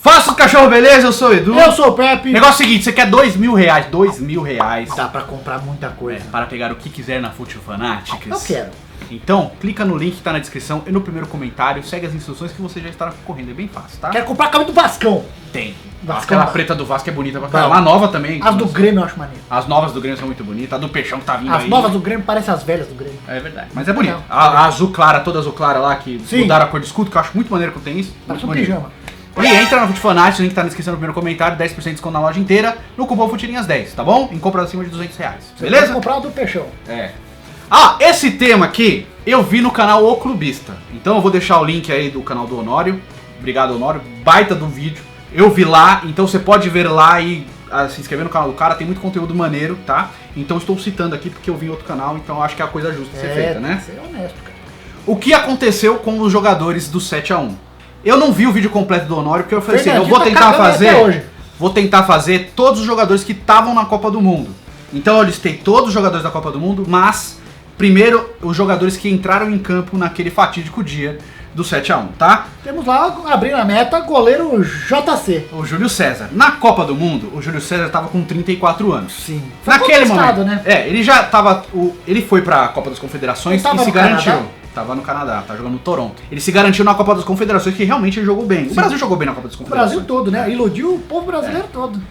Faça o cachorro, beleza? Eu sou o Edu. Eu sou o Pepe. Negócio seguinte, você quer R$2.000, R$2.000. Dá pra comprar muita coisa. Para pegar o que quiser na Fútil Fanatics. Eu quero. Então, clica no link que tá na descrição e no primeiro comentário, segue as instruções que você já estará correndo, é bem fácil, tá? Quero comprar a camisa do Vascão. Tem. Vascão, Aquela tá. preta do Vasco é bonita pra caramba. A nova também. As do Grêmio eu acho maneiro. As novas do Grêmio são muito bonitas. A do Peixão que tá vindo aí. As novas do Grêmio parecem as velhas do Grêmio. É verdade. Mas é bonito. Não. A azul clara, toda azul clara lá, que Sim. mudaram a cor de escudo, que eu acho muito maneiro que eu tenho isso. Parece Muito um bonito. pijama. E entra na Fútil Fanatics, o link tá na descrição no primeiro comentário, 10% de desconto na loja inteira, no cupom Futirinhas10, tá bom? Em compra acima de R$200. Você Beleza? pode comprar o do Peixão. É. Ah, esse tema aqui eu vi no canal O Clubista. Então eu vou deixar o link aí do canal do Honório. Obrigado, Honório. Baita do vídeo. Eu vi lá, então você pode ver lá e se inscrever no canal do cara. Tem muito conteúdo maneiro, tá? Então estou citando aqui porque eu vi em outro canal, então eu acho que é a coisa justa ser feita, né? Ser honesto, cara. O que aconteceu com os jogadores do 7-1? Eu não vi o vídeo completo do Honório, porque eu falei assim, eu Fernandinho vou tá tentar cagando até fazer... hoje. Vou tentar fazer todos os jogadores que estavam na Copa do Mundo. Então eu listei todos os jogadores da Copa do Mundo, mas primeiro os jogadores que entraram em campo naquele fatídico dia do 7-1, tá? Temos lá, abrindo a meta, goleiro JC. O Júlio César. Na Copa do Mundo, o Júlio César estava com 34 anos. Sim. Naquele momento, né? É, ele já tava... Ele foi pra Copa das Confederações Ele tava e se no garantiu. Canadá? Tava no Canadá, tá jogando no Toronto. Ele se garantiu na Copa das Confederações, que realmente ele jogou bem. O Brasil jogou bem na Copa das O Confederações. Brasil todo, né? Iludiu o povo brasileiro todo.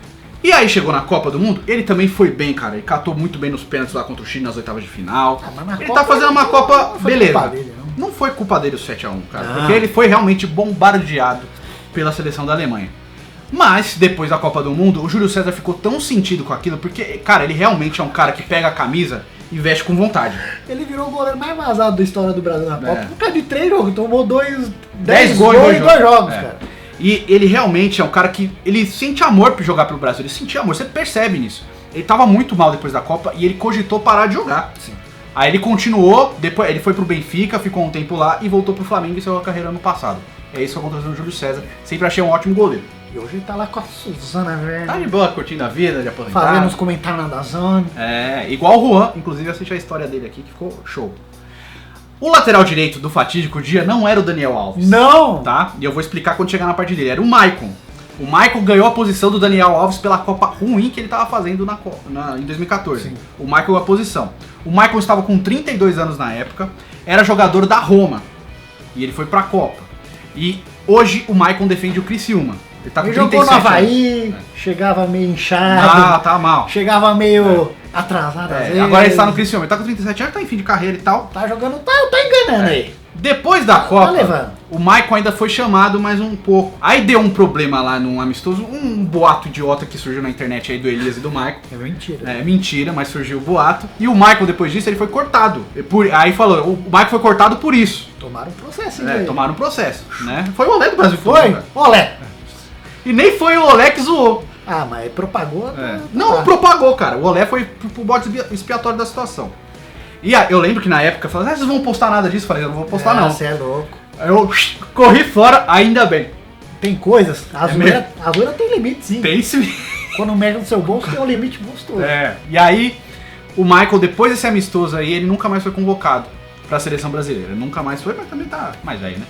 E aí chegou na Copa do Mundo, ele também foi bem, cara. Ele catou muito bem nos pênaltis lá contra o Chile nas oitavas de final. Ah, mas na Ele Copa tá fazendo uma não Copa, foi beleza. culpa dele, não. Não foi culpa dele o 7-1, cara. Não. Porque ele foi realmente bombardeado pela seleção da Alemanha. Mas, depois da Copa do Mundo, o Júlio César ficou tão sentido com aquilo, porque, cara, ele realmente é um cara que pega a camisa e veste com vontade. Ele virou o goleiro mais vazado da história do Brasil na Copa. É. Por causa de 3 jogos, tomou 10 gols em 2 jogos, É. cara. E ele realmente é um cara que, ele sente amor por jogar pelo Brasil, ele sentia amor, você percebe nisso. Ele tava muito mal depois da Copa e ele cogitou parar de jogar. Sim. Aí ele continuou, depois ele foi pro Benfica, ficou um tempo lá e voltou pro Flamengo e encerrou a carreira ano passado. É isso que aconteceu no Júlio César. Sempre achei um ótimo goleiro. E hoje ele tá lá com a Suzana, velho. Tá de boa, curtindo a vida, de aposentado. Fazendo uns comentários na Dazone. É, igual o Juan, inclusive assisti a história dele aqui, que ficou show. O lateral direito do fatídico dia não era o Daniel Alves. Não! Tá? E eu vou explicar quando chegar na parte dele. Era o Maicon. O Maicon ganhou a posição do Daniel Alves pela Copa ruim que ele estava fazendo em 2014. Sim. O Maicon ganhou a posição. O Maicon estava com 32 anos na época, era jogador da Roma. E ele foi pra Copa. E hoje o Maicon defende o Criciúma. Ele tá com Ele 37 jogou no Havaí, anos. chegava meio inchado, Ah, tá mal. chegava meio atrasado às vezes. Agora ele está no Criciúma. Ele tá com 37 anos, tá em fim de carreira e tal. Tá jogando, tá enganando aí. Depois da Copa, levando. o Maicon ainda foi chamado mais um pouco. Aí deu um problema lá num amistoso, um boato idiota que surgiu na internet aí do Elias e do Maicon. É mentira. É mentira, mas surgiu o boato. E o Maicon, depois disso, ele foi cortado. Aí falou, o Maicon foi cortado por isso. Tomaram um processo, É, hein? tomaram um processo, né? Foi o Olé do Brasil que Foi? tomou, cara. Olé. E nem foi o Olé que zoou. Ah, mas propagou. Não propagou, cara. O Olé foi pro bote expiatório da situação. E eu lembro que na época, falaram, vocês não vão postar nada disso? Eu falei, eu não vou postar não. Você é louco. Aí eu corri fora, ainda bem. Tem coisas, a mesmo? zoeira tem limite, sim. Tem sim. Quando mexe no seu bolso, tem um limite monstruoso. É. E aí, o Michael, depois desse amistoso aí, ele nunca mais foi convocado pra seleção brasileira. Nunca mais foi, mas também tá mais velho, né?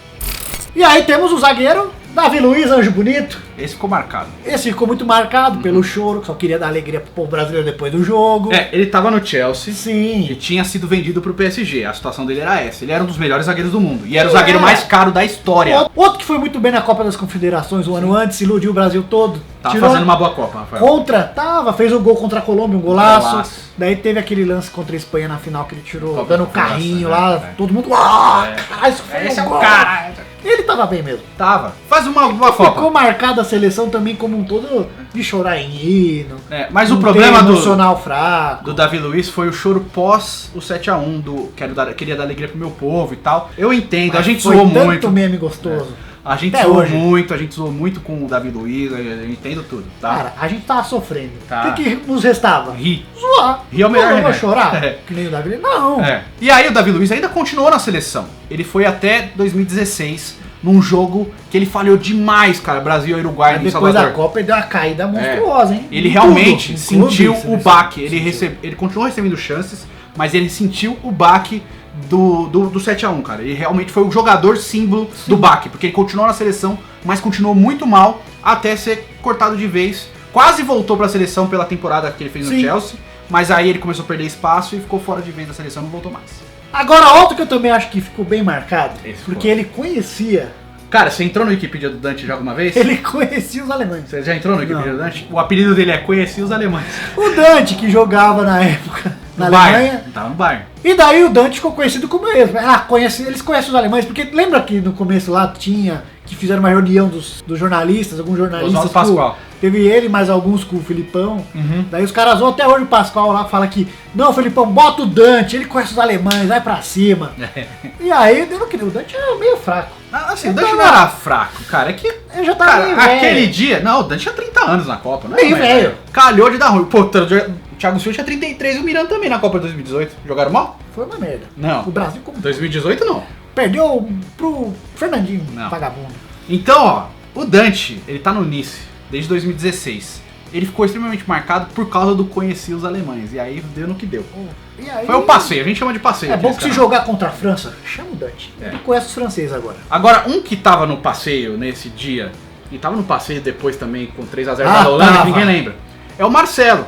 E aí temos o zagueiro, Davi Luiz, Anjo Bonito. Esse ficou marcado. Esse ficou muito marcado pelo choro, que só queria dar alegria pro povo brasileiro depois do jogo. É, ele tava no Chelsea e Sim. tinha sido vendido pro PSG. A situação dele era essa. Ele era um dos melhores zagueiros do mundo. E era o Ele zagueiro era. mais caro da história. Outro que foi muito bem na Copa das Confederações um ano antes, iludiu o Brasil todo. Tava fazendo uma boa Copa, Rafael. Fez o gol contra a Colômbia, um golaço. Golaço. Daí teve aquele lance contra a Espanha na final que ele tirou, Copa dando o da carrinho França, lá, né? todo mundo. Ah, É. caralho, isso foi Esse um é o gol. cara. Ele tava bem mesmo. Tava. Faz uma boa Copa. Ficou marcada a seleção também como um todo de chorar em hino. É, mas não o problema ter do emocional fraco. Davi Luiz foi o choro pós o 7-1, queria dar alegria pro meu povo e tal. Eu entendo, a gente Foi zoou tanto muito. meme gostoso. A gente Até zoou hoje. muito, a gente zoou muito com o Davi Luiz, eu entendo tudo, tá? Cara, a gente tava sofrendo. Tá. O que nos restava? Ri. Zoar. Rir é o melhor Não, eu vou remédio. chorar? É. Que nem o Davi. Não. É. E aí o Davi Luiz ainda continuou na seleção. Ele foi até 2016, num jogo que ele falhou demais, cara. Brasil e Uruguai Mas no depois Salvador. da Copa ele deu uma caída monstruosa, hein? Ele Em realmente tudo. Em sentiu clube, o baque. Ele continuou recebendo chances, mas ele sentiu o baque do 7-1, cara. Ele realmente foi o jogador símbolo do baque, porque ele continuou na seleção, mas continuou muito mal até ser cortado de vez. Quase voltou pra seleção pela temporada que ele fez no Chelsea, mas aí ele começou a perder espaço e ficou fora de vez da seleção e não voltou mais. Agora, outro que eu também acho que ficou bem marcado, porque ele conhecia... Cara, você entrou no Wikipedia do Dante já alguma vez? Ele conhecia os alemães. Você já entrou no Wikipedia do Dante? O apelido dele é Conhecia os Alemães. O Dante, que jogava na época na Alemanha. Tava no Bayern. E daí o Dante ficou conhecido como ele. Eles conhecem os alemães, porque lembra que no começo lá tinha, que fizeram uma reunião dos jornalistas, alguns jornalistas. Oswaldo Pascoal. Teve ele, mais alguns com o Filipão. Daí os caras vão até hoje o Pascoal lá, fala que, não, Filipão, bota o Dante, ele conhece os alemães, vai pra cima. E aí, o Dante era meio fraco. Assim, o Dante não era fraco, cara. É que. Ele já tava meio velho. Aquele dia. Não, o Dante tinha 30 anos na Copa, né? Meio velho. Calhou de dar ruim. Pô, o Thiago Silva tinha 33 e o Miranda também na Copa de 2018. Jogaram mal? Foi uma merda. Não. O Brasil como 2018 não. perdeu pro Fernandinho, Não. vagabundo. Então, ó, o Dante, ele tá no Nice desde 2016. Ele ficou extremamente marcado por causa do Conhecia os Alemães. E aí deu no que deu. E aí, Foi o passeio, a gente chama de passeio. é aqui bom nesse que se canal. jogar contra a França, chama o Dante. Ele conhece os franceses agora. Agora, um que tava no passeio nesse dia, e tava no passeio depois também com 3-0 Ah, da Holanda, tava. que ninguém lembra, é o Marcelo.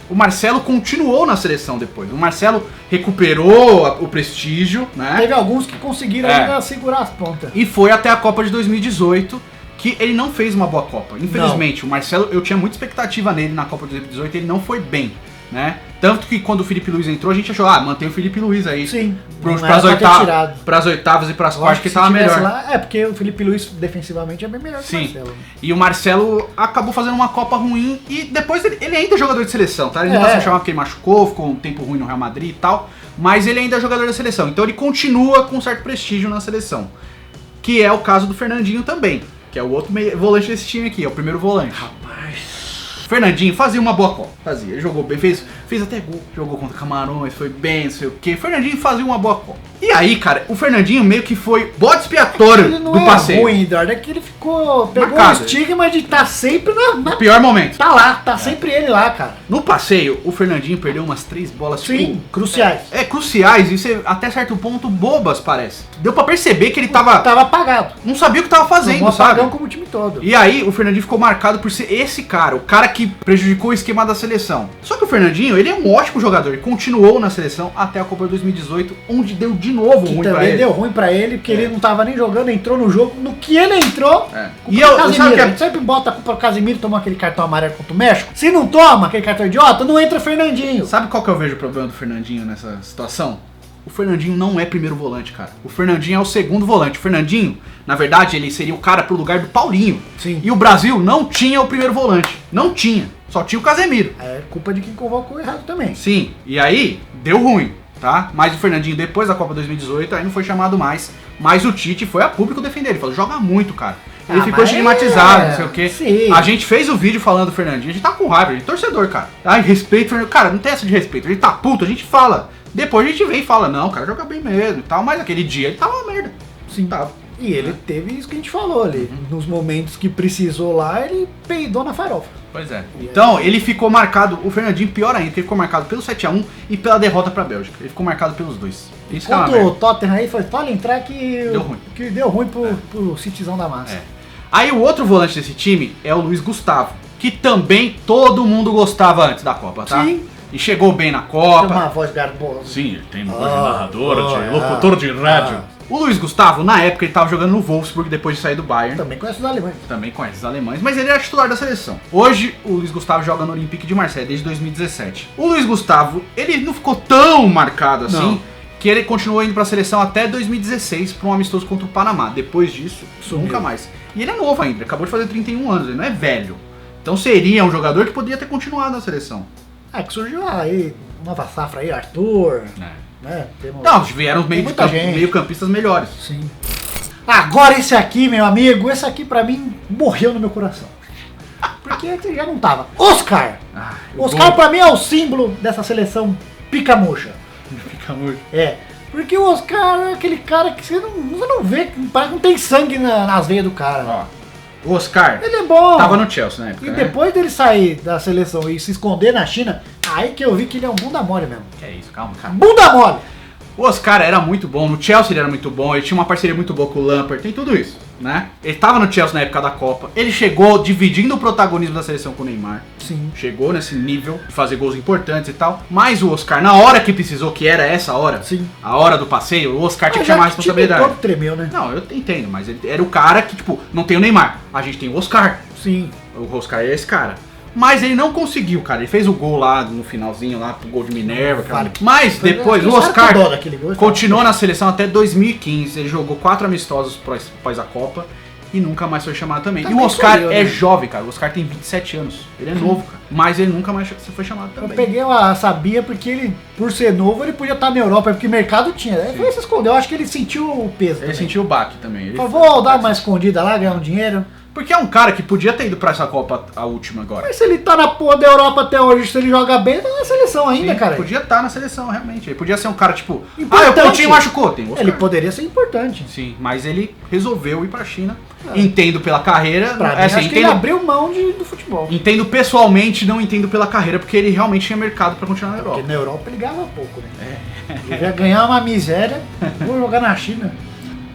O Marcelo continuou na seleção depois. O Marcelo recuperou o prestígio, né? Teve alguns que conseguiram ainda segurar as pontas. E foi até a Copa de 2018, que ele não fez uma boa Copa. Infelizmente, o Marcelo, eu tinha muita expectativa nele na Copa de 2018, ele não foi bem, né? Tanto que quando o Felipe Luiz entrou, a gente achou, mantém o Felipe Luiz aí. Sim. Pras oitavas e pras quartas, que tava melhor. Lá, porque o Felipe Luiz defensivamente é bem melhor que o Marcelo. Né? E o Marcelo acabou fazendo uma Copa ruim e depois ele ainda é jogador de seleção, tá? Ele não tá sendo chamado porque ele machucou, ficou um tempo ruim no Real Madrid e tal, mas ele ainda é jogador da seleção. Então ele continua com certo prestígio na seleção. Que é o caso do Fernandinho também, que é o outro volante desse time aqui, é o primeiro volante. Fernandinho fazia uma boa Copa, ele jogou bem, fez até gol, jogou contra Camarões, foi bem, não sei o que. Fernandinho fazia uma boa Copa. E aí, cara, o Fernandinho meio que foi bode expiatório do passeio. Ele não é ruim, Eduardo, é que ele pegou marcado. o estigma de estar sempre no pior momento. Tá lá, tá sempre ele lá, cara. No passeio, o Fernandinho perdeu umas 3 bolas. Sim, cruciais. Cruciais, e até certo ponto bobas, parece. Deu pra perceber que ele tava apagado. Não sabia o que tava fazendo, sabe? Como o time todo. E aí, o Fernandinho ficou marcado por ser esse cara, o cara que prejudicou o esquema da seleção. Só que o Fernandinho, ele é um ótimo jogador, ele continuou na seleção até a Copa de 2018, onde deu de novo ruim pra ele. Deu ruim pra ele, porque ele não tava nem jogando, entrou no jogo, no que ele entrou, e eu sabe que a gente sempre bota a culpa pro Casemiro, tomou aquele cartão amarelo contra o México. Se não toma aquele cartão idiota, não entra Fernandinho. Sabe qual que eu vejo o problema do Fernandinho nessa situação? O Fernandinho não é primeiro volante, cara. O Fernandinho é o segundo volante. O Fernandinho, na verdade, ele seria o cara pro lugar do Paulinho. Sim. E o Brasil não tinha o primeiro volante. Não tinha. Só tinha o Casemiro. É culpa de quem convocou errado também. Sim. E aí, deu ruim, tá? Mas o Fernandinho, depois da Copa 2018, aí não foi chamado mais. Mas o Tite foi a público defender. Ele falou, joga muito, cara. Ele ficou estigmatizado, não sei o quê. Sim. A gente fez o vídeo falando do Fernandinho. A gente tá com raiva, a gente é torcedor, cara. Ai, respeito, Fernandinho. Cara, não tem essa de respeito. A gente tá puto, a gente fala. Depois a gente vem e fala, não, o cara joga bem mesmo e tal, mas aquele dia ele tava uma merda. Sim, tava. E ele teve isso que a gente falou ali. Nos momentos que precisou lá, ele peidou na farofa. Pois é. Então, ele ficou marcado, o Fernandinho pior ainda, ele ficou marcado pelo 7-1 e pela derrota pra Bélgica. Ele ficou marcado pelos dois. Isso que é uma Contra o merda. Tottenham aí, foi só ele entrar que Deu ruim. Que deu ruim pro Cityzão da massa. Aí o outro volante desse time é o Luiz Gustavo, que também todo mundo gostava antes da Copa, tá? Sim. E chegou bem na Copa. Tem uma voz garbosa. Sim, ele tem uma voz de narrador, de locutor de rádio. O Luiz Gustavo, na época, ele tava jogando no Wolfsburg depois de sair do Bayern. Também conhece os alemães. Também conhece os alemães, mas ele era titular da seleção. Hoje, o Luiz Gustavo joga no Olympique de Marseille desde 2017. O Luiz Gustavo, ele não ficou tão marcado assim, que ele continuou indo pra seleção até 2016 pra um amistoso contra o Panamá. Depois disso, nunca mais. E ele é novo ainda, ele acabou de fazer 31 anos, ele não é velho. Então seria um jogador que poderia ter continuado na seleção. Que surgiu aí, nova safra aí, Arthur. Né? Não, vieram meio-campistas melhores. Sim. Agora esse aqui, meu amigo, esse aqui pra mim morreu no meu coração. Porque ele já não tava. Oscar! Oscar pra mim é o símbolo dessa seleção pica-murcha. Pica-murcha. Porque o Oscar é aquele cara que você não vê, parece que não tem sangue nas veias do cara. O Oscar, ele é bom. Tava no Chelsea na época. E depois dele sair da seleção e se esconder na China, aí que eu vi que ele é um bunda mole mesmo. Que é isso, calma, cara. Bunda mole! O Oscar era muito bom, no Chelsea ele era muito bom, ele tinha uma parceria muito boa com o Lampard, tem tudo isso. né? Ele tava no Chelsea na época da Copa. Ele chegou dividindo o protagonismo da seleção com o Neymar. Sim. Chegou nesse nível de fazer gols importantes e tal. Mas o Oscar, na hora que precisou, que era essa hora, Sim. a hora do passeio, o Oscar tinha que chamar a responsabilidade. Todo tremeu, né? Não, eu entendo, mas ele era o cara que, tipo, não tem o Neymar. A gente tem o Oscar. Sim. O Oscar é esse cara. Mas ele não conseguiu, cara. Ele fez o gol lá no finalzinho, lá pro gol de Minerva. Vale. Mas depois o Oscar continuou na seleção até 2015. Ele jogou 4 amistosos após a Copa e nunca mais foi chamado também. E o Oscar é jovem, cara. O Oscar tem 27 anos. Ele é novo, cara. Mas ele nunca mais foi chamado também. Eu peguei uma sabia porque ele, por ser novo, ele podia estar na Europa, porque mercado tinha. Ele foi se esconder. Eu acho que ele sentiu o peso. Ele sentiu o baque também. Ele vou dar uma escondida lá, ganhar um dinheiro. Porque é um cara que podia ter ido pra essa Copa, a última agora. Mas se ele tá na porra da Europa até hoje, se ele joga bem, tá na seleção ainda, cara. Podia estar na seleção, realmente. Ele podia ser um cara tipo... Importante. o Coutinho machucou, tem Oscar. Ele poderia ser importante. Sim, mas ele resolveu ir pra China. Entendo pela carreira. Pra mim, assim, acho que ele abriu mão do futebol. Entendo pessoalmente, não entendo pela carreira, porque ele realmente tinha mercado pra continuar na Europa. Porque na Europa ele ganhava pouco, né? Ele ia ganhar uma miséria, vou jogar na China.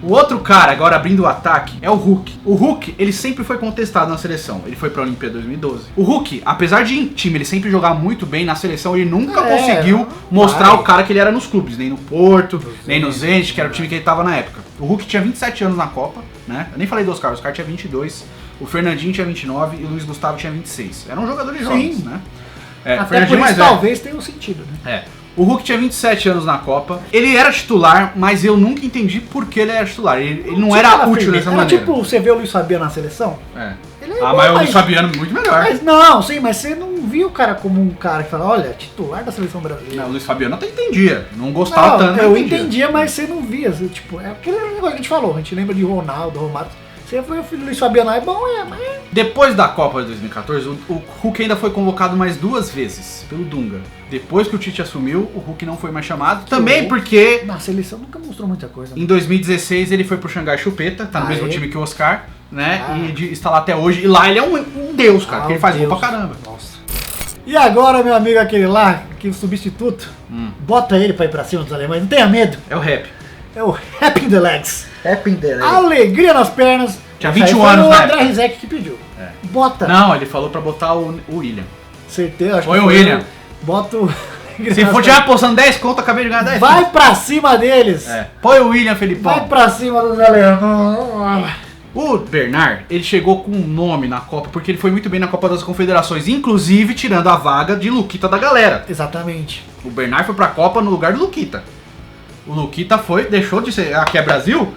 O outro cara, agora abrindo o ataque, é o Hulk. O Hulk, ele sempre foi contestado na seleção. Ele foi pra Olimpíada 2012. O Hulk, apesar de em time ele sempre jogar muito bem, na seleção ele nunca conseguiu mostrar o cara que ele era nos clubes. Nem no Porto, nem no Zenit, que era o time que ele tava na época. O Hulk tinha 27 anos na Copa, né? Eu nem falei do Oscar. O Oscar tinha 22, o Fernandinho tinha 29 e o Luiz Gustavo tinha 26. Eram jogadores jovens, né? Até por isso talvez tenha um sentido, né? O Hulk tinha 27 anos na Copa. Ele era titular, mas eu nunca entendi por que ele era titular. Ele não era útil dessa maneira. Tipo, você vê o Luiz Fabiano na seleção? Ele é mas o Luiz Fabiano é muito melhor. Mas você não viu o cara como um cara que fala, olha, titular da seleção brasileira. Não, o Luiz Fabiano até entendia. Não gostava tanto. Eu entendia, mas você não via. Tipo, é aquele negócio que a gente falou. A gente lembra de Ronaldo, Romário. Você foi o filho do Luiz Fabiano, é bom, mas... Depois da Copa de 2014, o Hulk ainda foi convocado mais 2 vezes pelo Dunga. Depois que o Tite assumiu, o Hulk não foi mais chamado. Também porque... Na seleção nunca mostrou muita coisa. Em 2016 ele foi pro Xangai Chupeta, tá no mesmo time que o Oscar, né? E está lá até hoje. E lá ele é um deus, cara, porque ele faz gol pra caramba. Nossa. E agora, meu amigo, aquele lá, que o substituto, bota ele pra ir pra cima dos alemães, não tenha medo. É o Rap. É o Rap in the Legs. Rap in the Legs. Alegria nas pernas. Tinha 21 anos, né? Foi o André Rizek que pediu. Bota. Não, ele falou pra botar o William. Certeza, acho Põe que o William. Bota o... Se for tirar apostando 10 conto, acabei de ganhar 10 Vai pra cima deles. Põe o William, Felipão. Vai pra cima dos alemães. O Bernard, ele chegou com um nome na Copa, porque ele foi muito bem na Copa das Confederações, inclusive tirando a vaga de Luquita da galera. Exatamente. O Bernard foi pra Copa no lugar do Luquita. O Luquita deixou de ser aqui é Brasil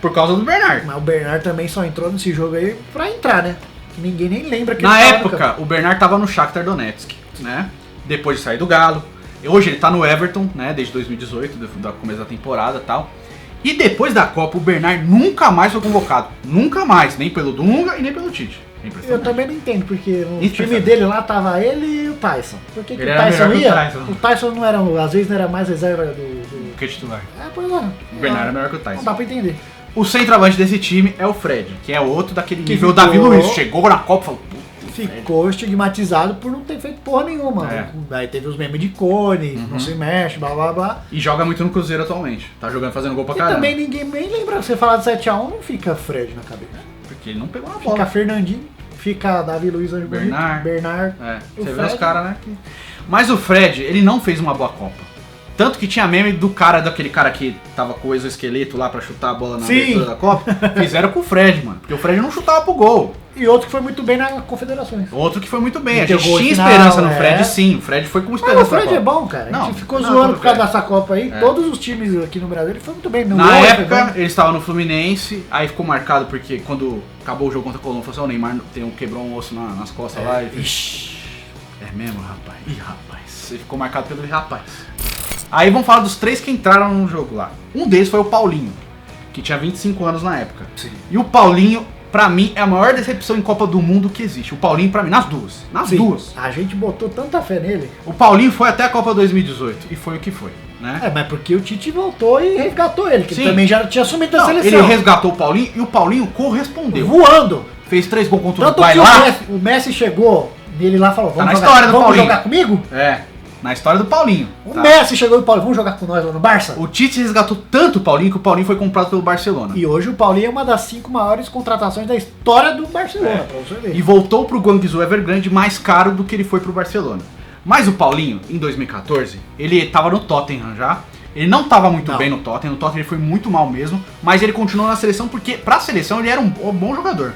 por causa do Bernard. Mas o Bernard também só entrou nesse jogo aí pra entrar, né? Que ninguém nem lembra que na época, o Bernard tava no Shakhtar Donetsk, né? Depois de sair do Galo. Hoje ele tá no Everton, né? Desde 2018, do começo da temporada e tal. E depois da Copa, o Bernard nunca mais foi convocado. Nunca mais, nem pelo Dunga e nem pelo Tite. Eu também não entendo, porque no time dele lá tava ele e o Tyson. Por que o Tyson ia? O Tyson não era, às vezes não era mais reserva do... que titular. Pois é. O Bernard é melhor que o Tyson. Não dá pra entender. O centroavante desse time é o Fred, que é outro daquele nível Davi Luiz. Chegou na Copa e falou... Ficou estigmatizado por não ter feito porra nenhuma. Aí teve os memes de Cone, não se mexe, blá blá blá. E joga muito no Cruzeiro atualmente. Tá jogando, fazendo gol pra caramba. E também ninguém nem lembra, você falar de 7x1, não fica Fred na cabeça. Porque ele não pegou a bola. Fica Fernandinho, fica Davi Luiz Anjo Bernard. Você vê os caras, né? Mas o Fred, ele não fez uma boa Copa. Tanto que tinha meme daquele cara que tava com o exoesqueleto lá pra chutar a bola na abertura da Copa. Fizeram com o Fred, mano. Porque o Fred não chutava pro gol. E outro que foi muito bem na Confederações. Outro que foi muito bem. A gente tinha esperança no Fred, sim. O Fred foi com esperança. Mas o Fred é bom, cara. A gente ficou zoando por causa dessa Copa aí. Todos os times aqui no Brasil, ele foi muito bem. Na época, ele estava no Fluminense. Aí ficou marcado porque quando acabou o jogo contra a Colômbia, falou assim, o Neymar quebrou um osso nas costas lá. Ixi, é mesmo, rapaz? Ih, rapaz. Ele ficou marcado pelo rapaz. Aí vamos falar dos 3 que entraram no jogo lá. Um deles foi o Paulinho, que tinha 25 anos na época. Sim. E o Paulinho, pra mim, é a maior decepção em Copa do Mundo que existe. O Paulinho, pra mim, nas duas. Nas duas. A gente botou tanta fé nele. O Paulinho foi até a Copa 2018 e foi o que foi, né? Mas porque o Tite voltou e resgatou ele, que ele também já tinha assumido a seleção. Ele resgatou o Paulinho e o Paulinho correspondeu. Voando. Fez 3 gols contra o Uruguai lá. O Messi chegou nele lá e falou, vamos jogar comigo? Na história do Paulinho. O Messi chegou e o Paulinho, vamos jogar com nós lá no Barça? O Tite resgatou tanto o Paulinho que o Paulinho foi comprado pelo Barcelona. E hoje o Paulinho é uma das 5 maiores contratações da história do Barcelona, pra você ver. E voltou pro Guangzhou Evergrande mais caro do que ele foi pro Barcelona. Mas o Paulinho, em 2014, ele tava no Tottenham já. Ele não tava muito bem no Tottenham ele foi muito mal mesmo. Mas ele continuou na seleção porque, pra seleção, ele era um bom jogador.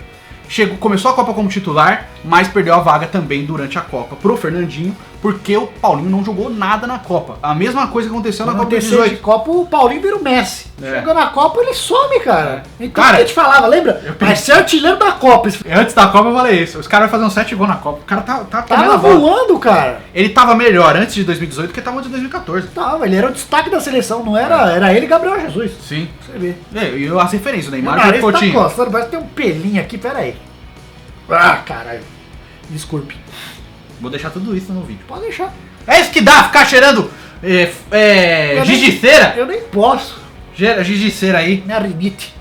Começou a Copa como titular, mas perdeu a vaga também durante a Copa pro Fernandinho, porque o Paulinho não jogou nada na Copa. A mesma coisa que aconteceu na Copa 2018. De Copa, o Paulinho vira o Messi. Chegou na Copa, ele some, cara. Então cara, a gente falava, lembra? Vai ser artilheiro da Copa. Antes da Copa eu falei isso. Os caras vão fazer uns 7 gols na Copa. O cara tava voando, cara. Ele tava melhor antes de 2018 do que tava antes de 2014. Tava, ele era o destaque da seleção, não era? Era ele e Gabriel Jesus. Sim. Você vê. E as referências, o Neymar e o Coutinho. Tá coçando, parece que tem um pelinho aqui, pera aí. Ah, caralho. Desculpe. Vou deixar tudo isso no vídeo. Pode deixar. É isso que dá, ficar cheirando gigiceira. Eu nem posso. Gigiceira aí. Minha rinite.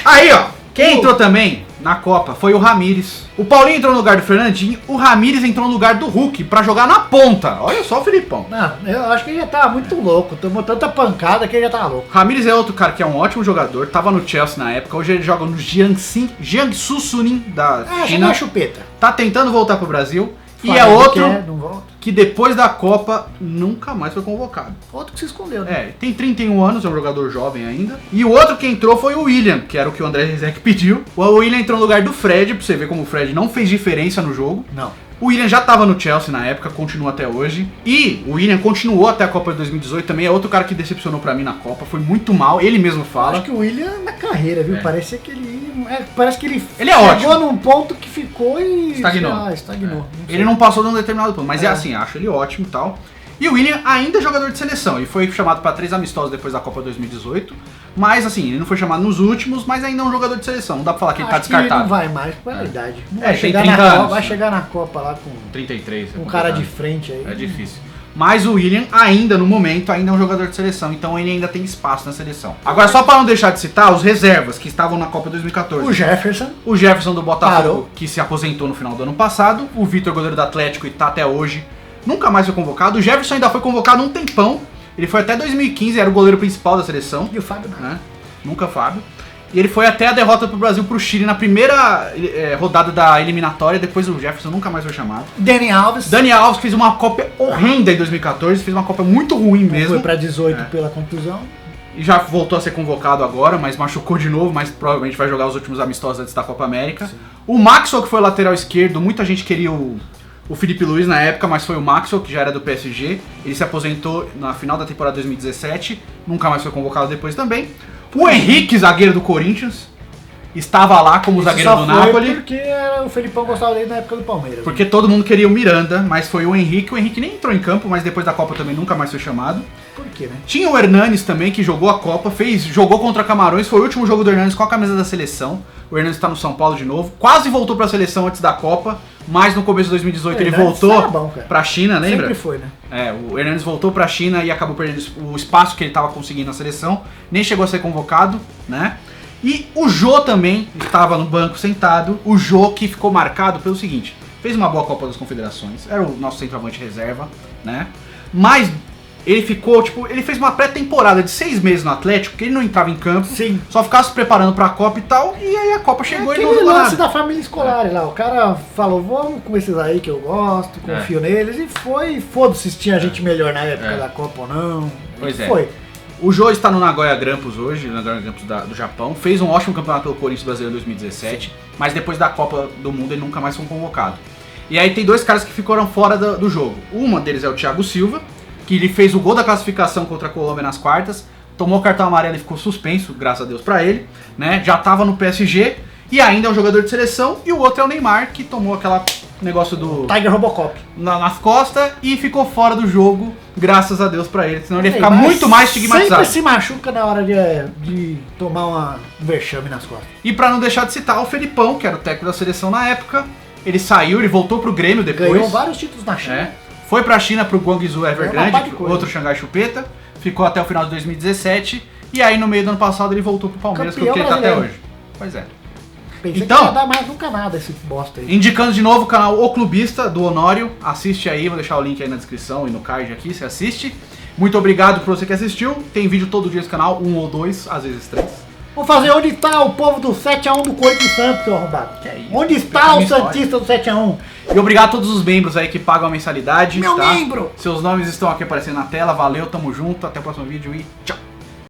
Aí, ó. Quem entrou também na Copa foi o Ramires. O Paulinho entrou no lugar do Fernandinho. O Ramires entrou no lugar do Hulk pra jogar na ponta. Olha só o Filipão. Não, eu acho que ele já tava muito louco. Tomou tanta pancada que ele já tava louco. Ramires é outro cara que é um ótimo jogador. Tava no Chelsea na época. Hoje ele joga no Jiangsu Suning da China. Na chupeta. Tá tentando voltar pro Brasil. E Fala, é outro não volta. Que depois da Copa nunca mais foi convocado. Outro que se escondeu, né? Tem 31 anos, é um jogador jovem ainda. E o outro que entrou foi o William, que era o que o André Rizek pediu. O William entrou no lugar do Fred, pra você ver como o Fred não fez diferença no jogo. Não. O William já estava no Chelsea na época, continua até hoje. E o William continuou até a Copa de 2018, também é outro cara que decepcionou pra mim na Copa, foi muito mal, ele mesmo fala. Acho que o William na carreira, viu? Parece que ele ele é chegou ótimo. Num ponto que ficou e estagnou. Estagnou. Ele não passou de um determinado ponto, mas é assim, acho ele ótimo e tal. E o William ainda é jogador de seleção, ele foi chamado para 3 amistosos depois da Copa 2018, mas assim, ele não foi chamado nos últimos, mas ainda é um jogador de seleção, não dá pra falar que ele tá descartado. Que ele não vai mais, pela idade. Não vai tem chegar 30 na anos. Copa, vai chegar na Copa lá com 33. um cara de frente aí. É difícil. Mas o William, ainda no momento, ainda é um jogador de seleção, então ele ainda tem espaço na seleção. Agora, só para não deixar de citar, os reservas que estavam na Copa 2014. O Jefferson do Botafogo, que se aposentou no final do ano passado. O Vitor, goleiro do Atlético, e tá até hoje. Nunca mais foi convocado. O Jefferson ainda foi convocado um tempão. Ele foi até 2015, era o goleiro principal da seleção. E o Fábio não. Né? Nunca Fábio. E ele foi até a derrota pro Brasil pro Chile na primeira rodada da eliminatória. Depois o Jefferson nunca mais foi chamado. Dani Alves fez uma Copa horrenda em 2014. Fez uma Copa muito ruim mesmo. Foi pra 18 pela contusão. E já voltou a ser convocado agora, mas machucou de novo. Mas provavelmente vai jogar os últimos amistosos antes da Copa América. Sim. O Maxwell, que foi o lateral esquerdo. Muita gente queria o Felipe Luiz na época, mas foi o Maxwell, que já era do PSG. Ele se aposentou na final da temporada 2017. Nunca mais foi convocado depois também. O Henrique, zagueiro do Corinthians, estava lá como zagueiro do Napoli. Porque o Felipão gostava dele na época do Palmeiras. Porque todo mundo queria o Miranda, mas foi o Henrique. O Henrique nem entrou em campo, mas depois da Copa também nunca mais foi chamado. Por quê, né? Tinha o Hernanes também, que jogou a Copa, jogou contra Camarões. Foi o último jogo do Hernanes com a camisa da seleção. O Hernanes está no São Paulo de novo. Quase voltou para a seleção antes da Copa, mas no começo de 2018 ele voltou para a China, lembra? Sempre foi, né? O Hernanes voltou para a China e acabou perdendo o espaço que ele estava conseguindo na seleção. Nem chegou a ser convocado, né? E o Jô também estava no banco sentado. O Jô, que ficou marcado pelo seguinte: fez uma boa Copa das Confederações, era o nosso centroavante reserva, né? Mas ele ficou, ele fez uma pré-temporada de 6 meses no Atlético, que ele não entrava em campo, sim, só ficava se preparando pra Copa e tal, e aí a Copa chegou e não jogou nada. Lance da família escolar lá, o cara falou, vamos com esses aí que eu gosto, confio neles, e foi, foda-se se tinha gente melhor na época da Copa ou não. Pois é. Foi. O Jô está no Nagoya Grampus hoje, no Nagoya Grampus do Japão, fez um ótimo campeonato pelo Corinthians Brasileiro em 2017, sim, mas depois da Copa do Mundo ele nunca mais foi convocado. E aí tem 2 caras que ficaram fora do jogo. Uma deles é o Thiago Silva, que ele fez o gol da classificação contra a Colômbia nas quartas, tomou cartão amarelo e ficou suspenso, graças a Deus pra ele, né? Já tava no PSG e ainda é um jogador de seleção. E o outro é o Neymar, que tomou aquela negócio do Tiger Robocop nas costas e ficou fora do jogo, graças a Deus pra ele, senão ele ia ficar muito mais estigmatizado. Sempre se machuca na hora de tomar um vexame nas costas. E pra não deixar de citar, o Felipão, que era o técnico da seleção na época, ele saiu, ele voltou pro Grêmio depois. Ganhou vários títulos na China. Foi pra China, pro Guangzhou Evergrande, outro Xangai Chupeta, ficou até o final de 2017, e aí no meio do ano passado ele voltou pro Palmeiras, que ele tá até hoje. Pois é. Pensei Então, que não ia dar mais nunca nada esse bosta aí. indicando de novo o canal O Clubista, do Honório. Assiste aí, vou deixar o link aí na descrição e no card aqui, você assiste. Muito obrigado por você que assistiu. Tem vídeo todo dia nesse canal, 1 ou 2, às vezes 3. Vamos fazer onde está o povo do 7x1 do Corinthians e Santos, seu arrombado. Que é isso? Onde está o Santista do 7x1? E obrigado a todos os membros aí que pagam a mensalidade. Meu tá? membro! Seus nomes estão aqui aparecendo na tela. Valeu, tamo junto. Até o próximo vídeo e tchau.